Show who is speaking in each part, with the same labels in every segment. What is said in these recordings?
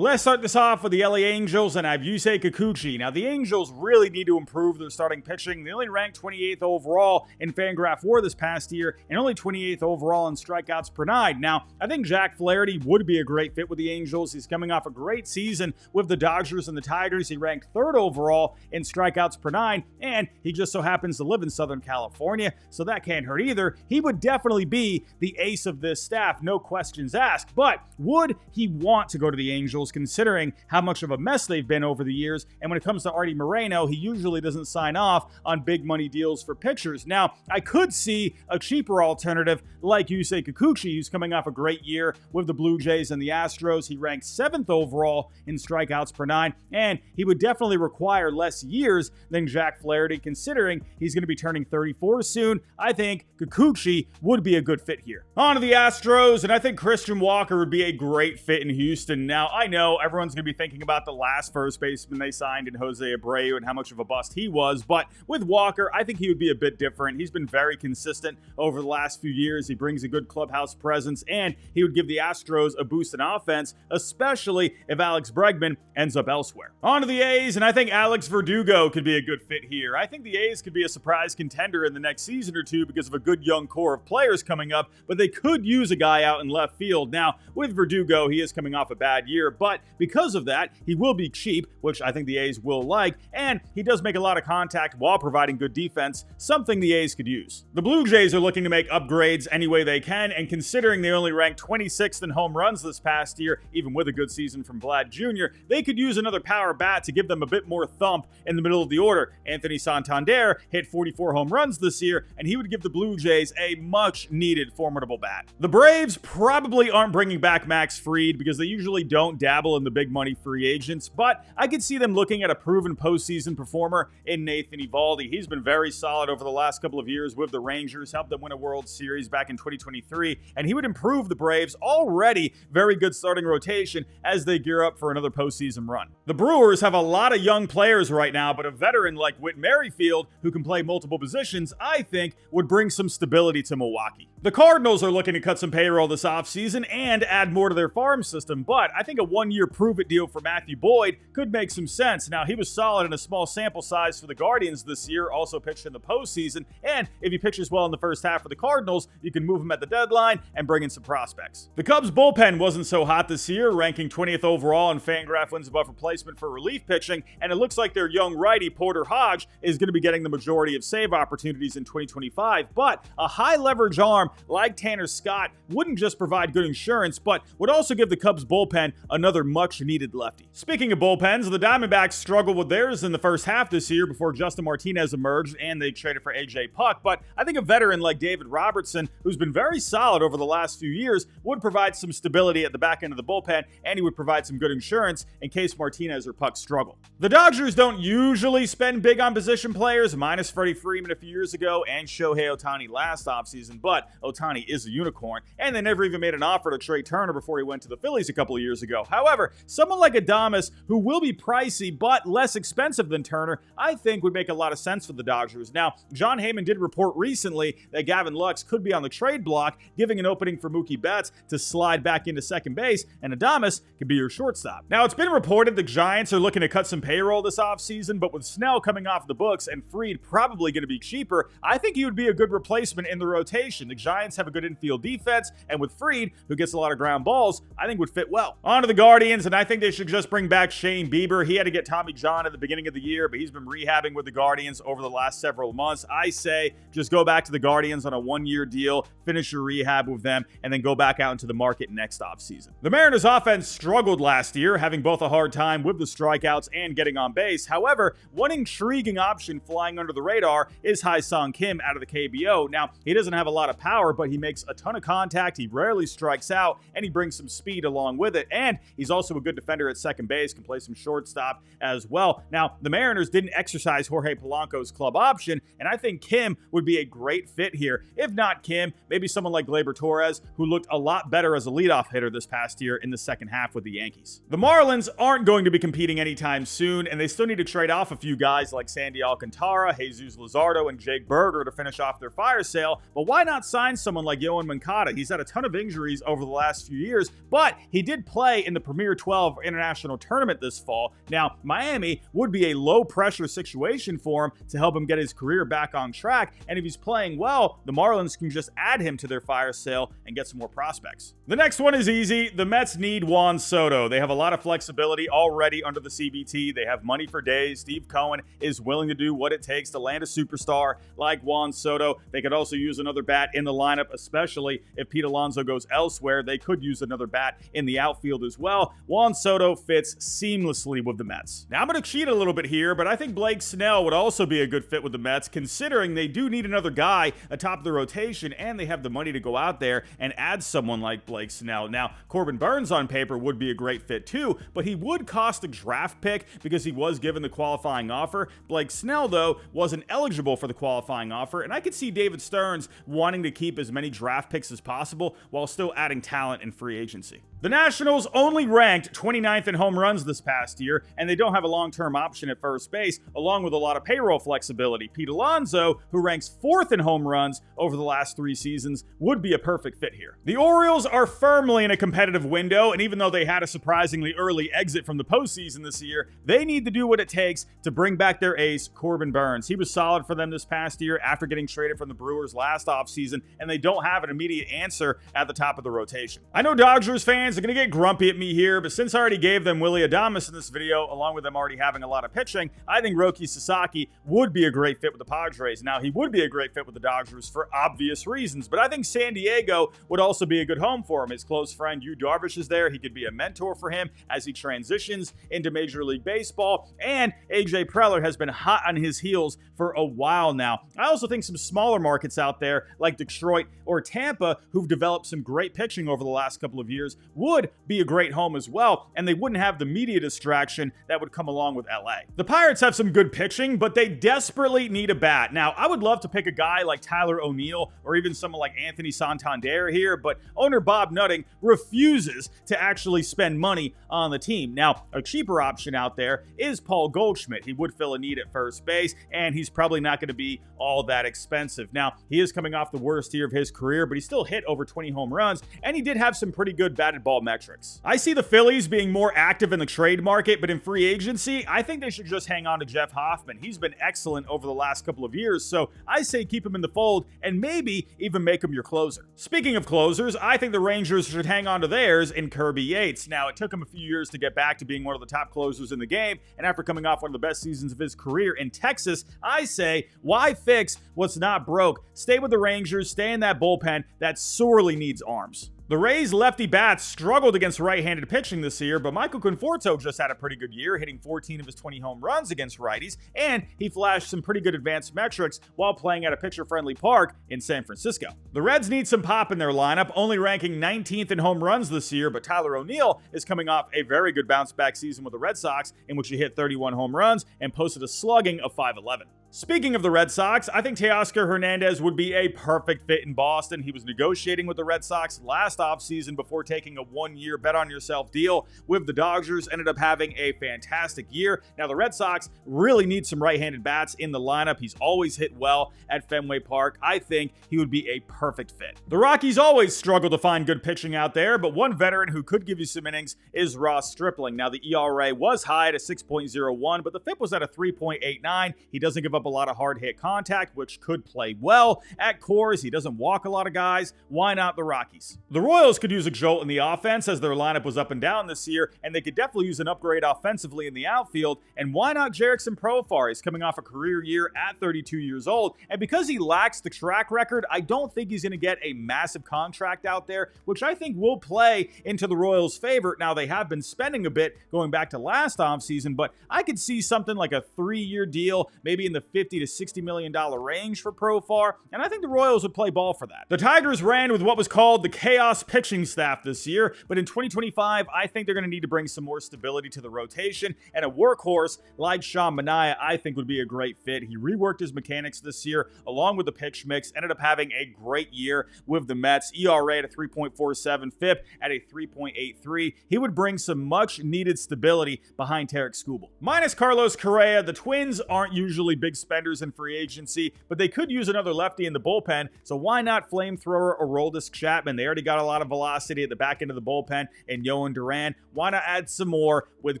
Speaker 1: Let's start this off with the LA Angels, and I have Yusei Kikuchi. Now, the Angels really need to improve their starting pitching. They only ranked 28th overall in Fangraph WAR this past year, and only 28th overall in strikeouts per nine. Now, I think Jack Flaherty would be a great fit with the Angels. He's coming off a great season with the Dodgers and the Tigers. He ranked 3rd overall in strikeouts per nine, and he just so happens to live in Southern California, so that can't hurt either. He would definitely be the ace of this staff, no questions asked. But would he want to go to the Angels, considering how much of a mess they've been over the years? And when it comes to Artie Moreno, he usually doesn't sign off on big money deals for pitchers. Now, I could see a cheaper alternative like Yusei Kikuchi, who's coming off a great year with the Blue Jays and the Astros. He ranked 7th overall in strikeouts per nine, and he would definitely require less years than Jack Flaherty, considering he's going to be turning 34 soon. I think Kikuchi would be a good fit here. On to the Astros, and I think Christian Walker would be a great fit in Houston. Now, I know everyone's going to be thinking about the last first baseman they signed in Jose Abreu and how much of a bust he was, but with Walker, I think he would be a bit different. He's been very consistent over the last few years. He brings a good clubhouse presence, and he would give the Astros a boost in offense, especially if Alex Bregman ends up elsewhere. On to the A's, and I think Alex Verdugo could be a good fit here. I think the A's could be a surprise contender in the next season or two because of a good young core of players coming up, but they could use a guy out in left field. Now, with Verdugo, he is coming off a bad year, but because of that, he will be cheap, which I think the A's will like, and he does make a lot of contact while providing good defense, something the A's could use. The Blue Jays are looking to make upgrades any way they can, and considering they only ranked 26th in home runs this past year, even with a good season from Vlad Jr., they could use another power bat to give them a bit more thump in the middle of the order. Anthony Santander hit 44 home runs this year, and he would give the Blue Jays a much-needed formidable bat. The Braves probably aren't bringing back Max Fried because they usually don't dabble in the big money free agents, but I could see them looking at a proven postseason performer in Nathan Eovaldi. He's been very solid over the last couple of years with the Rangers, helped them win a World Series back in 2023, and he would improve the Braves' already very good starting rotation as they gear up for another postseason run. The Brewers have a lot of young players right now, but a veteran like Whit Merrifield, who can play multiple positions, I think would bring some stability to Milwaukee. The Cardinals are looking to cut some payroll this offseason and add more to their farm system, but I think a one-year prove-it deal for Matthew Boyd could make some sense. Now, he was solid in a small sample size for the Guardians this year, also pitched in the postseason, and if he pitches well in the first half for the Cardinals, you can move him at the deadline and bring in some prospects. The Cubs bullpen wasn't so hot this year, ranking 20th overall in Fangraph wins above replacement for relief pitching, and it looks like their young righty, Porter Hodge, is going to be getting the majority of save opportunities in 2025, but a high-leverage arm like Tanner Scott wouldn't just provide good insurance, but would also give the Cubs bullpen another much-needed lefty. Speaking of bullpens, the Diamondbacks struggled with theirs in the first half this year before Justin Martinez emerged and they traded for A.J. Puck, but I think a veteran like David Robertson, who's been very solid over the last few years, would provide some stability at the back end of the bullpen, and he would provide some good insurance in case Martinez or Puck struggle. The Dodgers don't usually spend big on position players, minus Freddie Freeman a few years ago and Shohei Ohtani last offseason, but Ohtani is a unicorn, and they never even made an offer to Trey Turner before he went to the Phillies a couple of years ago. However, someone like Adames, who will be pricey but less expensive than Turner, I think would make a lot of sense for the Dodgers. Now, John Heyman did report recently that Gavin Lux could be on the trade block, giving an opening for Mookie Betts to slide back into second base, and Adames could be your shortstop. Now, it's been reported the Giants are looking to cut some payroll this offseason, but with Snell coming off the books and Fried probably going to be cheaper, I think he would be a good replacement in the rotation. The Giants have a good infield defense, and with Fried, who gets a lot of ground balls, I think would fit well. On to the Guardians, and I think they should just bring back Shane Bieber. He had to get Tommy John at the beginning of the year, but he's been rehabbing with the Guardians over the last several months. I say just go back to the Guardians on a one-year deal, finish your rehab with them, and then go back out into the market next offseason. The Mariners' offense struggled last year, having both a hard time with the strikeouts and getting on base. However, one intriguing option flying under the radar is Ha-Seong Kim out of the KBO. Now, he doesn't have a lot of power, but he makes a ton of contact, he rarely strikes out, and he brings some speed along with it, and he's also a good defender at second base, can play some shortstop as well. Now, the Mariners didn't exercise Jorge Polanco's club option, and I think Kim would be a great fit here. If not Kim, maybe someone like Gleyber Torres, who looked a lot better as a leadoff hitter this past year in the second half with the Yankees. The Marlins aren't going to be competing anytime soon, and they still need to trade off a few guys like Sandy Alcantara, Jesus Luzardo, and Jake Berger to finish off their fire sale, but why not sign someone like Yohan Moncada? He's had a ton of injuries over the last few years, but he did play in the Premier 12 international tournament this fall. Now, Miami would be a low-pressure situation for him to help him get his career back on track, and if he's playing well, the Marlins can just add him to their fire sale and get some more prospects. The next one is easy. The Mets need Juan Soto. They have a lot of flexibility already under the CBT. They have money for days. Steve Cohen is willing to do what it takes to land a superstar like Juan Soto. They could also use another bat in the lineup, especially if Pete Alonso goes elsewhere. They could use another bat in the outfield as well. Juan Soto fits seamlessly with the Mets. Now, I'm going to cheat a little bit here, but I think Blake Snell would also be a good fit with the Mets, considering they do need another guy atop the rotation, and they have the money to go out there and add someone like Blake Snell. Now, Corbin Burns on paper would be a great fit too, but he would cost a draft pick because he was given the qualifying offer. Blake Snell, though, wasn't eligible for the qualifying offer, and I could see David Stearns wanting to keep as many draft picks as possible while still adding talent in free agency. The Nationals only ranked 29th in home runs this past year, and they don't have a long-term option at first base, along with a lot of payroll flexibility. Pete Alonso, who ranks 4th in home runs over the last 3 seasons, would be a perfect fit here. The Orioles are firmly in a competitive window, and even though they had a surprisingly early exit from the postseason this year, they need to do what it takes to bring back their ace, Corbin Burns. He was solid for them this past year after getting traded from the Brewers last offseason, and they don't have an immediate answer at the top of the rotation. I know Dodgers fans are going to get grumpy at me here, but since I already gave them Willy Adames in this video, along with them already having a lot of pitching, I think Roki Sasaki would be a great fit with the Padres. Now, he would be a great fit with the Dodgers for obvious reasons, but I think San Diego would also be a good home for him. His close friend Yu Darvish is there. He could be a mentor for him as he transitions into Major League Baseball, and AJ Preller has been hot on his heels for a while now. I also think some smaller markets out there like Detroit or Tampa, who've developed some great pitching over the last couple of years, would be a great home as well, and they wouldn't have the media distraction that would come along with LA. The Pirates have some good pitching, but they desperately need a bat. Now, I would love to pick a guy like Tyler O'Neill or even someone like Anthony Santander here, but owner Bob Nutting refuses to actually spend money on the team. Now, a cheaper option out there is Paul Goldschmidt. He would fill a need at first base, and he's probably not going to be all that expensive. Now, he is coming off the worst year of his career, but he still hit over 20 home runs, and he did have some pretty good batted ball metrics. I see the Phillies being more active in the trade market, but in free agency, I think they should just hang on to Jeff Hoffman. He's been excellent over the last couple of years, so I say keep him in the fold and maybe even make him your closer. Speaking of closers, I think the Rangers should hang on to theirs in Kirby Yates. Now, it took him a few years to get back to being one of the top closers in the game, and after coming off one of the best seasons of his career in Texas, I say, why fix what's not broke? Stay with the Rangers, stay in that bullpen that sorely needs arms. The Rays' lefty bats struggled against right-handed pitching this year, but Michael Conforto just had a pretty good year, hitting 14 of his 20 home runs against righties, and he flashed some pretty good advanced metrics while playing at a pitcher-friendly park in San Francisco. The Reds need some pop in their lineup, only ranking 19th in home runs this year, but Tyler O'Neill is coming off a very good bounce-back season with the Red Sox, in which he hit 31 home runs and posted a slugging of .511. Speaking of the Red Sox, I think Teoscar Hernandez would be a perfect fit in Boston. He was negotiating with the Red Sox last offseason before taking a 1-year bet-on-yourself deal with the Dodgers. Ended up having a fantastic year. Now, the Red Sox really need some right-handed bats in the lineup. He's always hit well at Fenway Park. I think he would be a perfect fit. The Rockies always struggle to find good pitching out there, but one veteran who could give you some innings is Ross Stripling. Now, the ERA was high at a 6.01, but the FIP was at a 3.89. He doesn't give up a lot of hard hit contact, which could play well at Coors. He doesn't walk a lot of guys. Why not the Rockies? The Royals could use a jolt in the offense as their lineup was up and down this year, and they could definitely use an upgrade offensively in the outfield. And why not Jerickson Profar? He's coming off a career year at 32 years old, and because he lacks the track record, I don't think he's going to get a massive contract out there, which I think will play into the Royals' favor. Now, they have been spending a bit going back to last offseason, but I could see something like a 3-year deal, maybe in the $50 to $60 million range for Profar, and I think the Royals would play ball for that. The Tigers ran with what was called the chaos pitching staff this year, but in 2025, I think they're going to need to bring some more stability to the rotation, and a workhorse like Sean Manaea, I think, would be a great fit. He reworked his mechanics this year, along with the pitch mix, ended up having a great year with the Mets, ERA at a 3.47, FIP at a 3.83. He would bring some much-needed stability behind Tarik Skubal. Minus Carlos Correa, the Twins aren't usually big spenders in free agency, but they could use another lefty in the bullpen, so why not flamethrower Aroldis Chapman? They already got a lot of velocity at the back end of the bullpen, and Yohan Duran. Why not add some more with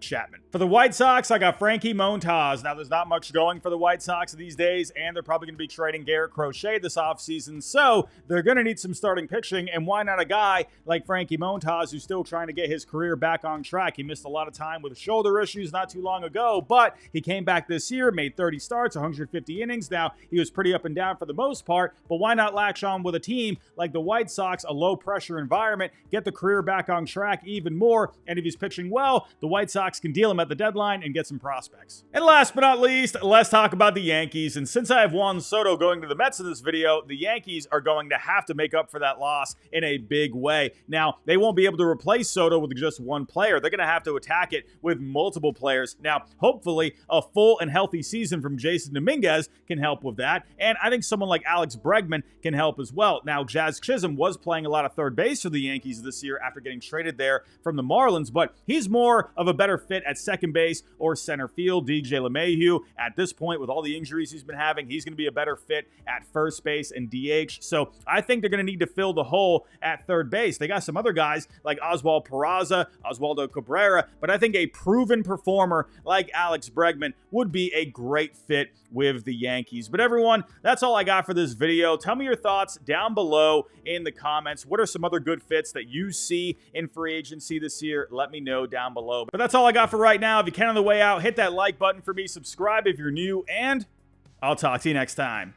Speaker 1: Chapman? For the White Sox, I got Frankie Montas. Now, there's not much going for the White Sox these days, and they're probably going to be trading Garrett Crochet this offseason, so they're going to need some starting pitching, and why not a guy like Frankie Montas who's still trying to get his career back on track? He missed a lot of time with shoulder issues not too long ago, but he came back this year, made 30 starts, 150 innings. Now, he was pretty up and down for the most part, but why not latch on with a team like the White Sox, a low-pressure environment, get the career back on track even more, and if he's pitching well, the White Sox can deal him at the deadline and get some prospects. And last but not least, let's talk about the Yankees, and since I have Juan Soto going to the Mets in this video, the Yankees are going to have to make up for that loss in a big way. Now, they won't be able to replace Soto with just one player. They're going to have to attack it with multiple players. Now, hopefully, a full and healthy season from Jason Dominguez can help with that, and I think someone like Alex Bregman can help as well. Now, Jazz Chisholm was playing a lot of third base for the Yankees this year after getting traded there from the Marlins, but he's more of a better fit at second base or center field. DJ LeMahieu, at this point, with all the injuries he's been having, he's going to be a better fit at first base and DH. So I think they're going to need to fill the hole at third base. They got some other guys like Oswald Peraza, Oswaldo Cabrera, but I think a proven performer like Alex Bregman would be a great fit with the Yankees. But everyone, that's all I got for this video. Tell me your thoughts down below in the comments. What are some other good fits that you see in free agency this year? Let me know down below. But that's all I got for right now. If you can on the way out, hit that like button for me, subscribe if you're new, and I'll talk to you next time.